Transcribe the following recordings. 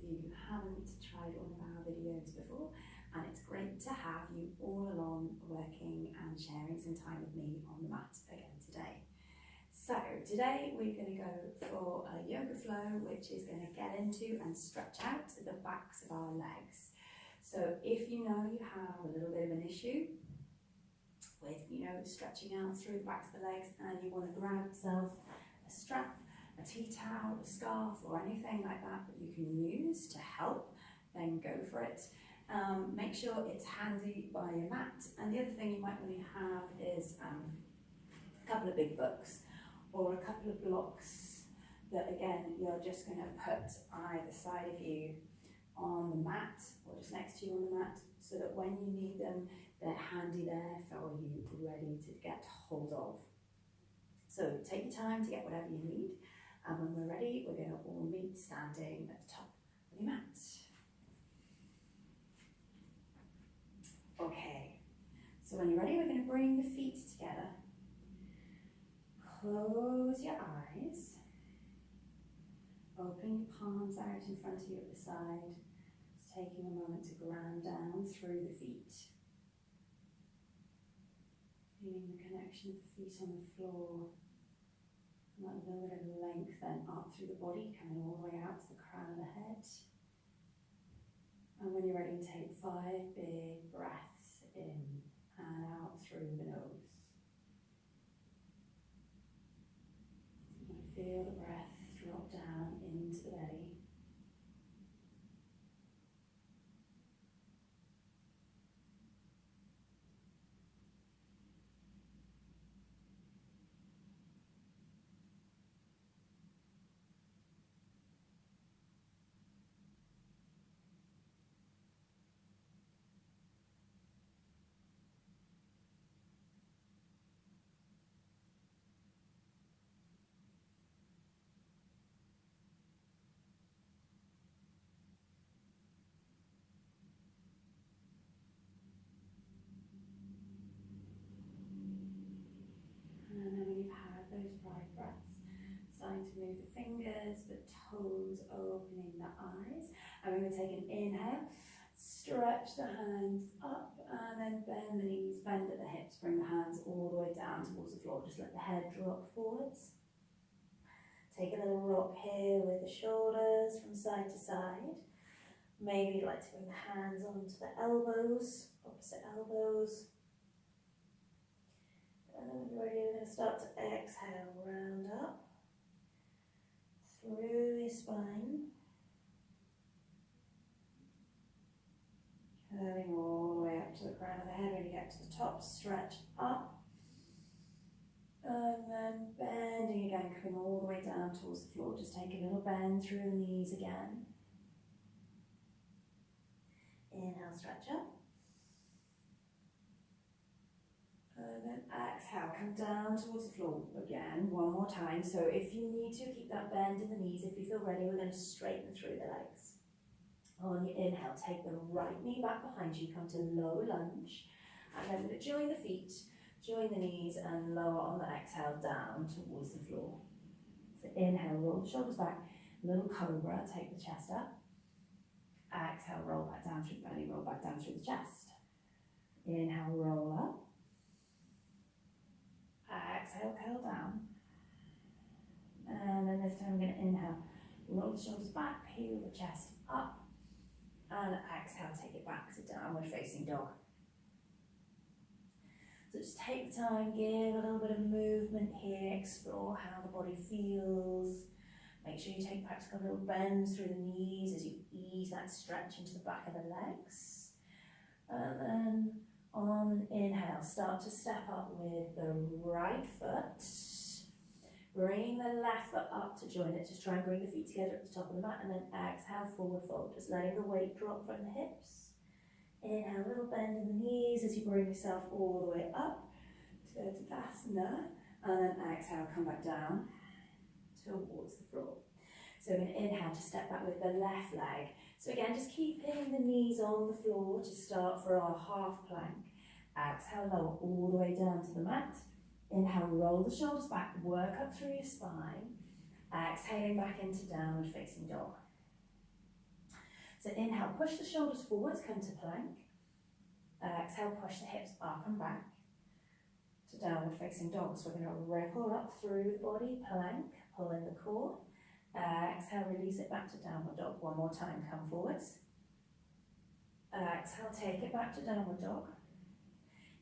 you haven't tried one of our videos before, and it's great to have you all along working and sharing some time with me on the mat again today. So today we're going to go for a yoga flow, which is going to get into and stretch out the backs of our legs. So if you know you have a little bit of an issue with, stretching out through the backs of the legs, and you want to grab yourself a strap, a tea towel, a scarf, or anything like that you can use to help, then go for it. Make sure it's handy by your mat. And the other thing you might want to have is a couple of big books or a couple of blocks that, again, you're just going to put either side of you on the mat or just next to you on the mat, so that when you need them, they're handy there for you, ready to get hold of. So take your time to get whatever you need, and when we're ready, we're going to all meet standing at the top of your mat. Okay, so when you're ready, we're going to bring the feet together. Close your eyes. Open your palms out in front of you at the side. Just taking a moment to ground down through the feet. Feeling the connection of the feet on the floor. And that little bit of length then up through the body, coming all the way out to the crown of the head. And when you're ready, take 5 big breaths in and out through the nose. And feel the breath drop down into the belly. And then when you've had those 5 breaths, starting to move the fingers, the toes, opening the eyes. And we're going to take an inhale, stretch the hands up, and then bend the knees, bend at the hips, bring the hands all the way down towards the floor. Just let the head drop forwards. Take a little rock here with the shoulders from side to side. Maybe you'd like to bring the hands onto the elbows, opposite elbows. And then when you're ready, we're going to start to exhale, round up through your spine. Curling all the way up to the crown of the head. When you get to the top, stretch up. And then bending again, coming all the way down towards the floor. Just take a little bend through the knees again. Inhale, stretch up. And then exhale, come down towards the floor again, one more time. So if you need to, keep that bend in the knees. If you feel ready, we're going to straighten through the legs. On your inhale, take the right knee back behind you, come to low lunge. And then we're going to join the feet, join the knees, and lower on the exhale down towards the floor. So inhale, roll the shoulders back, little cobra, take the chest up. Exhale, roll back down through the belly, roll back down through the chest. Inhale, roll up. Exhale, curl down. And then this time we're going to inhale, roll the shoulders back, peel the chest up. And exhale, take it back to downward facing dog. So just take the time, give a little bit of movement here, explore how the body feels. Make sure you take practical little bends through the knees as you ease that stretch into the back of the legs. And then on an inhale, start to step up with the right foot. Bring the left foot up to join it. Just try and bring the feet together at the top of the mat, and then exhale, forward fold. Just letting the weight drop from the hips. Inhale, a little bend in the knees as you bring yourself all the way up to Tadasana. And then exhale, come back down towards the floor. So we're going to inhale to step back with the left leg. So again, just keeping the knees on the floor to start for our half plank. Exhale, lower all the way down to the mat. Inhale, roll the shoulders back, work up through your spine. Exhaling back into downward facing dog. So inhale, push the shoulders forwards, come to plank. Exhale, push the hips up and back to downward facing dog. So we're going to ripple up through the body, plank, pull in the core. Exhale, release it back to downward dog. One more time, come forwards. Exhale, take it back to downward dog.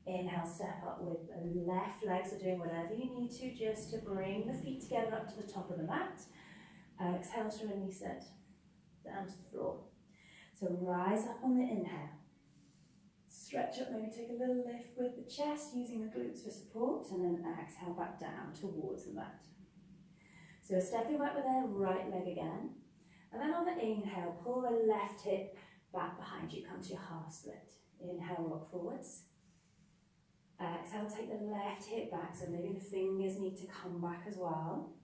Inhale, step up with the left leg, so doing whatever you need to just to bring the feet together up to the top of the mat. Exhale to release it down to the floor. So rise up on the inhale. Stretch up, maybe take a little lift with the chest, using the glutes for support, and then exhale back down towards the mat. So stepping back with the right leg again, and then on the inhale, pull the left hip back behind you, come to your half split. Inhale, rock forwards. Exhale, take the left hip back, so maybe the fingers need to come back as well.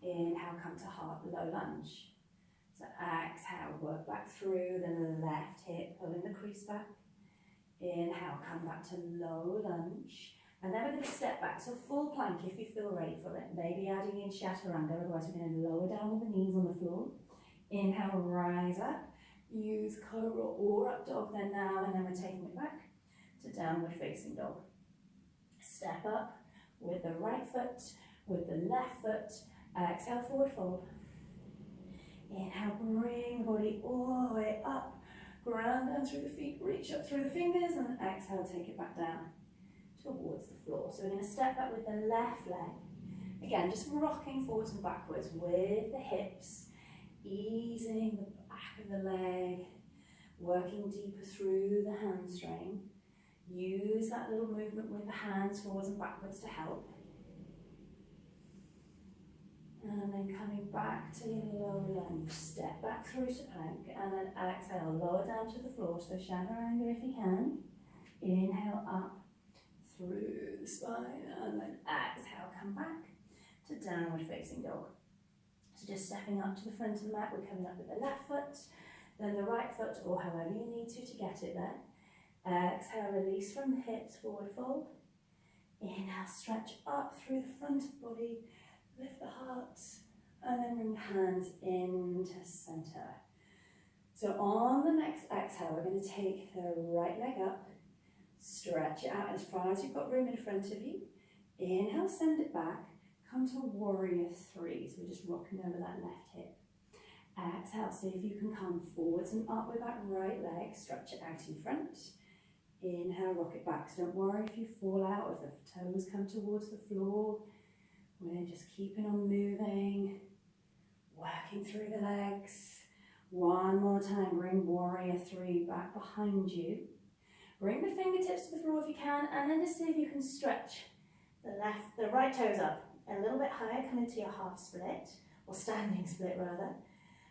Inhale, come to heart, low lunge. So exhale, work back through the left hip, pulling the crease back. Inhale, come back to low lunge. And then we're going to step back, so full plank if you feel ready for it. Maybe adding in chaturanga, otherwise we're going to lower down with the knees on the floor. Inhale, rise up. Use cobra or up dog then now, and then we're taking it back to downward facing dog. Step up with the right foot, with the left foot. Exhale, forward fold. Inhale, bring the body all the way up. Ground down through the feet, reach up through the fingers, and exhale, take it back down towards the floor. So we're going to step up with the left leg. Again, just rocking forwards and backwards with the hips, easing the back of the leg, working deeper through the hamstring. Use that little movement with the hands forwards and backwards to help. And then coming back to your low lunge, step back through to plank, and then exhale, lower down to the floor, so chaturanga if you can. Inhale up through the spine, and then exhale, come back to downward facing dog. So just stepping up to the front of the mat, we're coming up with the left foot, then the right foot, or however you need to get it there. Exhale, release from the hips, forward fold. Inhale, stretch up through the front of the body, lift the heart, and then bring the hands into center. So on the next exhale, we're going to take the right leg up, stretch it out as far as you've got room in front of you. Inhale, send it back, come to warrior three. So we're just rocking over that left hip. Exhale, see if you can come forwards and up with that right leg, stretch it out in front. Inhale, rock it back. So don't worry if you fall out, if the toes come towards the floor. We're just keeping on moving, working through the legs. One more time, bring warrior three back behind you. Bring the fingertips to the floor if you can, and then just see if you can stretch the right toes up a little bit higher, come into your half split, or standing split rather.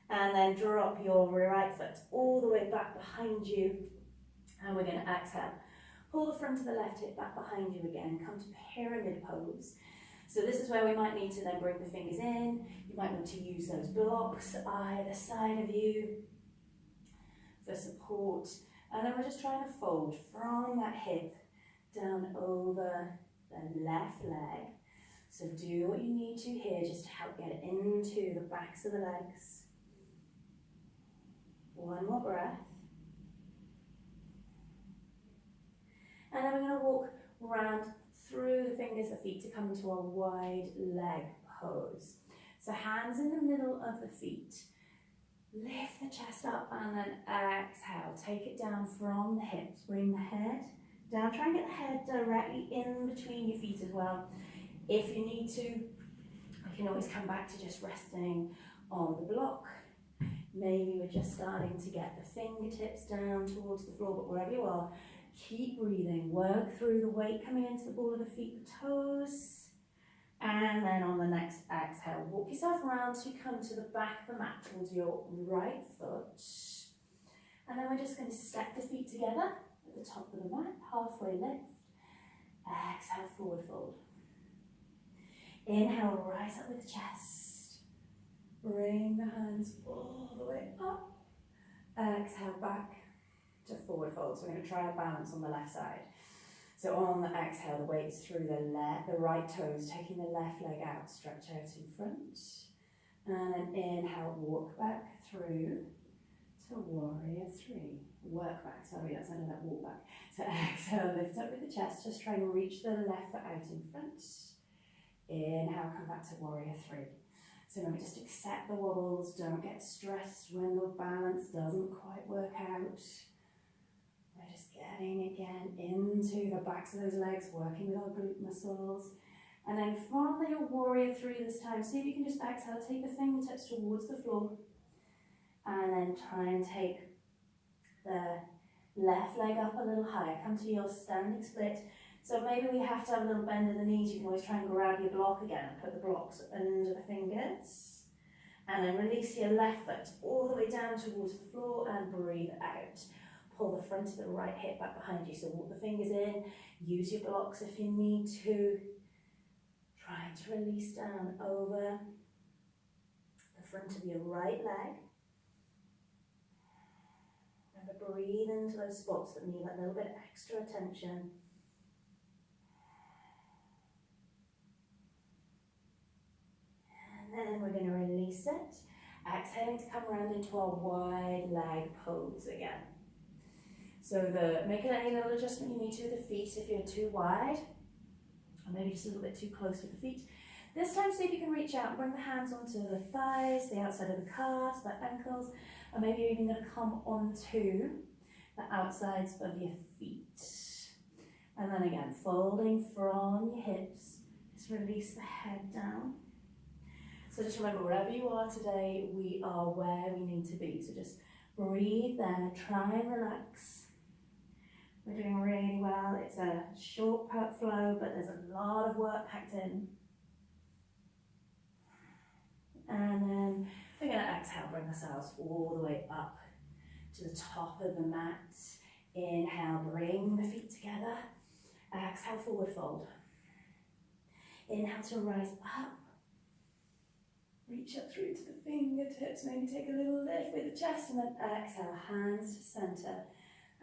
And then drop your right foot all the way back behind you. And we're going to exhale. Pull the front of the left hip back behind you again. Come to pyramid pose. So this is where we might need to then bring the fingers in. You might want to use those blocks either side of you for support. And then we're just trying to fold from that hip down over the left leg. So do what you need to here just to help get it into the backs of the legs. One more breath. And then we're going to walk around through the fingers, the feet to come into a wide leg pose. So hands in the middle of the feet. Lift the chest up and then exhale. Take it down from the hips. Bring the head down. Try and get the head directly in between your feet as well. If you need to, you can always come back to just resting on the block. Maybe we're just starting to get the fingertips down towards the floor, but wherever you are, keep breathing. Work through the weight coming into the ball of the feet, the toes. And then on the next exhale, walk yourself around to come to the back of the mat towards your right foot. And then we're just going to step the feet together at the top of the mat, halfway lift. Exhale, forward fold. Inhale, rise up with the chest. Bring the hands all the way up. Exhale, back to forward fold. So we're going to try a balance on the left side. So on the exhale, the weight's through the right toes, taking the left leg out, stretch out in front. And then inhale, walk back through to warrior three. Work back, sorry, that's out of that walk back. So exhale, lift up with the chest, just try and reach the left foot out in front. Inhale, come back to warrior three. So remember, just accept the wobbles, don't get stressed when the balance doesn't quite work out. We're just getting again into the backs of those legs, working with our glute muscles. And then from your warrior three this time, see if you can just exhale, take the fingertips towards the floor. And then try and take the left leg up a little higher. Come to your standing split. So maybe we have to have a little bend in the knees. You can always try and grab your block again and put the blocks under the fingers. And then release your left foot all the way down towards the floor and breathe out. Pull the front of the right hip back behind you. So walk the fingers in. Use your blocks if you need to. Trying to release down over the front of your right leg. Remember, breathe into those spots that need that little bit extra attention. And then we're going to release it. Exhaling to come around into our wide leg pose again. So make any little adjustment you need to with the feet if you're too wide. Or maybe just a little bit too close with the feet. This time, see if you can reach out and bring the hands onto the thighs, the outside of the calves, the ankles, and maybe you're even going to come onto the outsides of your feet. And then again, folding from your hips, just release the head down. So just remember, wherever you are today, we are where we need to be. So just breathe there, try and relax. We're doing really well. It's a short flow, but there's a lot of work packed in. And then we're going to exhale, bring ourselves all the way up to the top of the mat. Inhale, bring the feet together. Exhale, forward fold. Inhale to rise up. Reach up through to the fingertips. Maybe take a little lift with the chest, and then exhale, hands to center.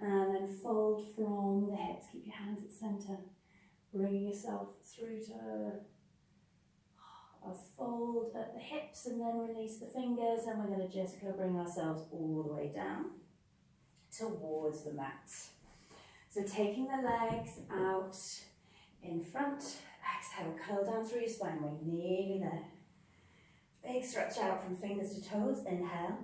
And then fold from the hips. Keep your hands at center. Bringing yourself through to a fold at the hips, and then release the fingers. And we're going to just go bring ourselves all the way down towards the mat. So taking the legs out in front. Exhale, curl down through your spine. We're nearly there. Big stretch out from fingers to toes. Inhale.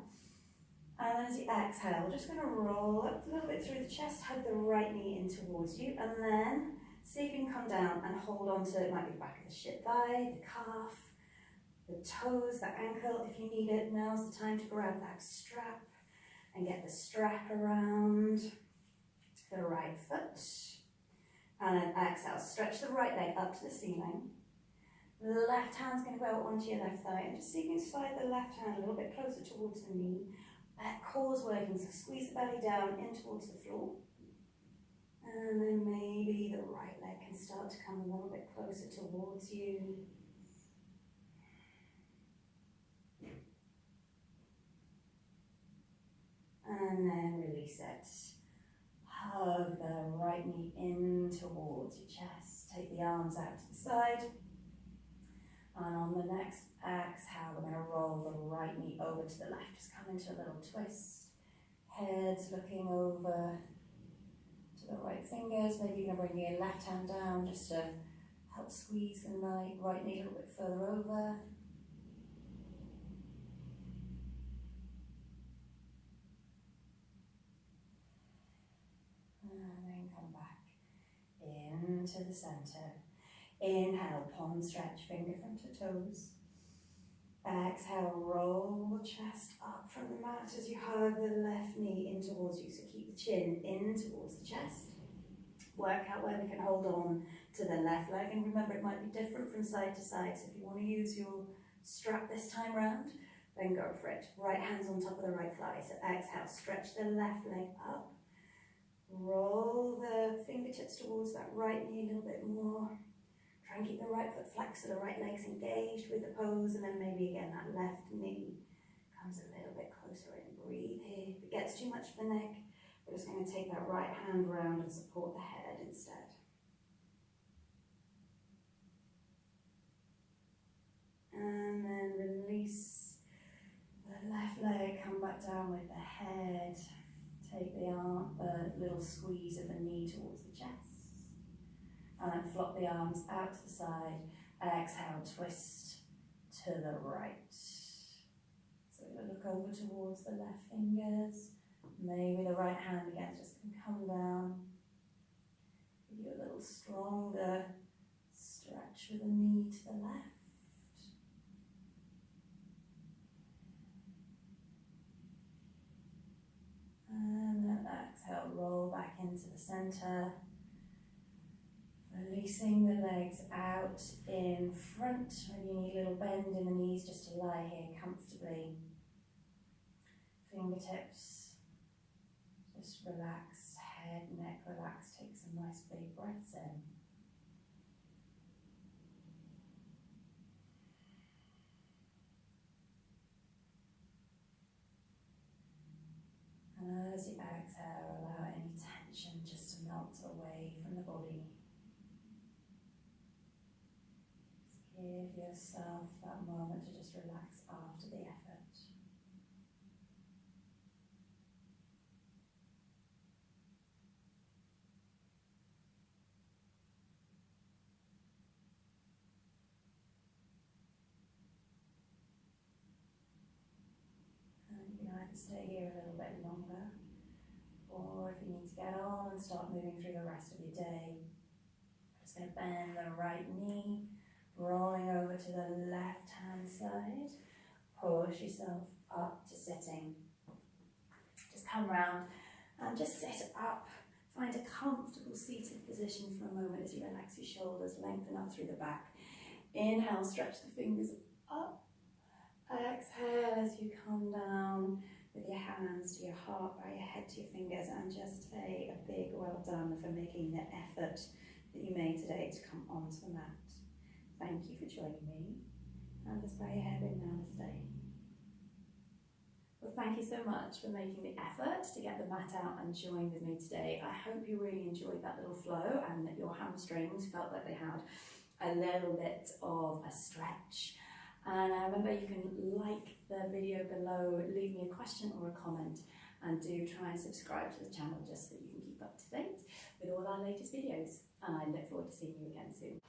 And then as you exhale, we're just going to roll up a little bit through the chest, hug the right knee in towards you, and then see if you can come down and hold on to, it might be the back of the shit thigh, the calf, the toes, the ankle. If you need it, now's the time to grab that strap and get the strap around the right foot. And then exhale, stretch the right leg up to the ceiling. The left hand's going to go onto your left thigh, and just see if you can slide the left hand a little bit closer towards the knee. That core's working, so squeeze the belly down in towards the floor. And then maybe the right leg can start to come a little bit closer towards you. And then release it. Hug the right knee in towards your chest. Take the arms out to the side. And on the next exhale, we're going to roll the right knee over to the left. Just come into a little twist. Head's looking over to the right fingers. Maybe you're going to bring your left hand down just to help squeeze the right knee a little bit further over. And then come back into the center. Inhale, palm stretch, finger front to toes. Exhale, roll the chest up from the mat as you hug the left knee in towards you. So keep the chin in towards the chest. Work out where we can hold on to the left leg. And remember, it might be different from side to side. So if you want to use your strap this time round, then go for it. Right hand's on top of the right thigh. So exhale, stretch the left leg up. Roll the fingertips towards that right knee a little bit more. Try and keep the right foot flexed so the right leg's engaged with the pose, and then maybe again that left knee comes a little bit closer in. Breathe here. If it gets too much for the neck, we're just going to take that right hand round and support the head instead. And then release the left leg, come back down with the head. Take the arm, little squeeze of the knee towards the chest. And then flop the arms out to the side. Exhale, twist to the right. So we're going to look over towards the left fingers. Maybe the right hand again just can come down. Give you a little stronger stretch with the knee to the left. And then exhale, roll back into the center. Releasing the legs out in front. Maybe you need a little bend in the knees just to lie here comfortably. Fingertips, just relax. Head, neck relax. Take some nice big breaths in. And as you exhale, allow any tension just to melt away from the body. Give yourself that moment to just relax after the effort. And you can either stay here a little bit longer, or if you need to get on and start moving through the rest of your day, just going to bend the right knee, rolling over to the left hand side. Push yourself up to sitting. Just come round and just sit up. Find a comfortable seated position for a moment as you relax your shoulders, lengthen up through the back. Inhale, stretch the fingers up. Exhale as you come down with your hands to your heart, bow your head to your fingers, and just a big well done for making the effort that you made today to come onto the mat. Thank you for joining me, and just bow your head in Namaste. Well, thank you so much for making the effort to get the mat out and join with me today. I hope you really enjoyed that little flow and that your hamstrings felt like they had a little bit of a stretch. And remember, you can like the video below, leave me a question or a comment, and do try and subscribe to the channel just so that you can keep up to date with all our latest videos. And I look forward to seeing you again soon.